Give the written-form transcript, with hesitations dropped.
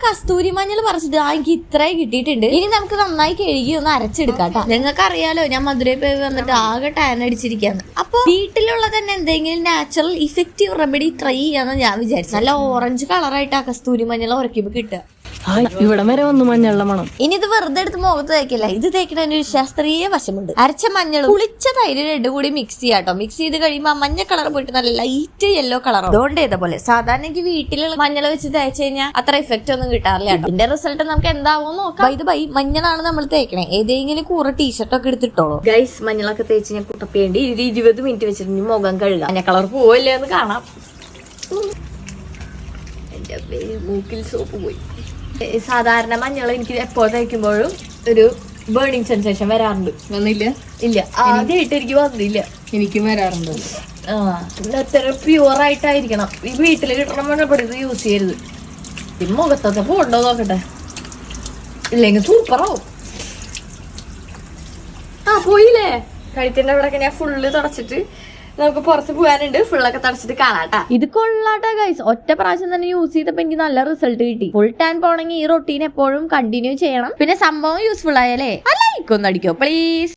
കസ്തൂരി മഞ്ഞൾ പറിച്ചിട്ട് എനിക്ക് ഇത്രയും കിട്ടിയിട്ടുണ്ട്. ഇനി നമുക്ക് നന്നായി കഴുകി ഒന്ന് അരച്ചെടുക്കാട്ടോ. നിങ്ങൾക്ക് അറിയാലോ ഞാൻ മധുരയിൽ പോയി വന്നിട്ട് ആകെ ടാൻ അടിച്ചിരിക്കാന്ന്. അപ്പൊ വീട്ടിലുള്ള തന്നെ എന്തെങ്കിലും നാച്ചുറൽ ഇഫക്റ്റീവ് റെമഡി ട്രൈ ചെയ്യാന്ന് ഞാൻ വിചാരിച്ചു. നല്ല ഓറഞ്ച് കളറായിട്ട് ആ കസ്തൂരി മഞ്ഞൾ ഉറക്കുമ്പോ കിട്ടുക. ഇവിടെ വരെ വന്നു മഞ്ഞളുടെ മണം. ഇനി ഇത് വെറുതെ എടുത്ത് മുഖത്ത് തേക്കില്ല, ഇത് തേക്കുന്നതിന് ഒരു ശാസ്ത്രീയ വശമുണ്ട്. അരച്ച മഞ്ഞൾ പുളിച്ച തൈര് രണ്ടും കൂടി മിക്സ് ചെയ്യാട്ടോ. മിക്സ് ചെയ്ത് കഴിയുമ്പോൾ ആ മഞ്ഞ കളർ പോയിട്ട് നല്ല ലൈറ്റ് യെല്ലോ കളർ. അതുകൊണ്ട് ഇതേപോലെ സാധാരണ എനിക്ക് വീട്ടിലുള്ള മഞ്ഞൾ വെച്ച് തേച്ച് കഴിഞ്ഞാൽ അത്ര ഇഫക്റ്റ് ഒന്നും കിട്ടാറില്ല. ഇതിന്റെ റിസൾട്ട് നമുക്ക് എന്താവോ നോക്കാം. ഇത് മഞ്ഞളാണ് നമ്മൾ തേക്കണേ. ഏതെങ്കിലും കൂറ ടീഷർട്ടൊക്കെ എടുത്തിട്ടോളൂ ഗൈസ്. മഞ്ഞളൊക്കെ തേച്ച് ഞാൻ കുട്ടപ്പേണ്ടി 20 മിനിറ്റ് വെച്ചിട്ട് മുഖം കഴുകാം. മഞ്ഞ കളർ പോവല്ലേ എന്ന് കാണാം. എന്റെ മൂക്കിൽ സോപ്പ് പോയി. സാധാരണ മഞ്ഞൾ എനിക്ക് എപ്പോൾ തേക്കുമ്പോഴും ഒരു ബേണിംഗ് സെൻസേഷൻ വരാറുണ്ട്. വന്നില്ല? ഇല്ല, ആദ്യമായിട്ട് എനിക്ക് വന്നില്ല. എനിക്കും വരാറുണ്ട്. എത്ര പ്യൂർ ആയിട്ടായിരിക്കണം. ഈ വീട്ടിൽ കിട്ടണ മഞ്ഞപ്പൊടി യൂസ് ചെയ്യരുത്. ഈ മുഖത്തൊക്കെ പോണ്ടോ നോക്കട്ടെ, ഇല്ലെങ്കിൽ സൂപ്പറാവും. പോയില്ലേ കഴുത്തിന്റെ അവിടെ ഞാൻ ഫുള്ള് തുടച്ചിട്ട് നമുക്ക് പുറത്ത് പോകാനുണ്ട്. ഫുള്ളൊക്കെ തടച്ചിട്ട് കാണാട്ടാ. ഇത് കൊള്ളാട്ടാ ഗൈസ്. ഒറ്റ പ്രാവശ്യം തന്നെ യൂസ് ചെയ്തപ്പോ എനിക്ക് നല്ല റിസൾട്ട് കിട്ടി. ഫുൾ ടാൻ പോണെങ്കിൽ ഈ റൊട്ടീൻ എപ്പോഴും കണ്ടിന്യൂ ചെയ്യണം. പിന്നെ സംഭവം യൂസ്ഫുൾ ആയാലേ ലൈക്ക് ഒന്ന് അടിക്കോ പ്ലീസ്.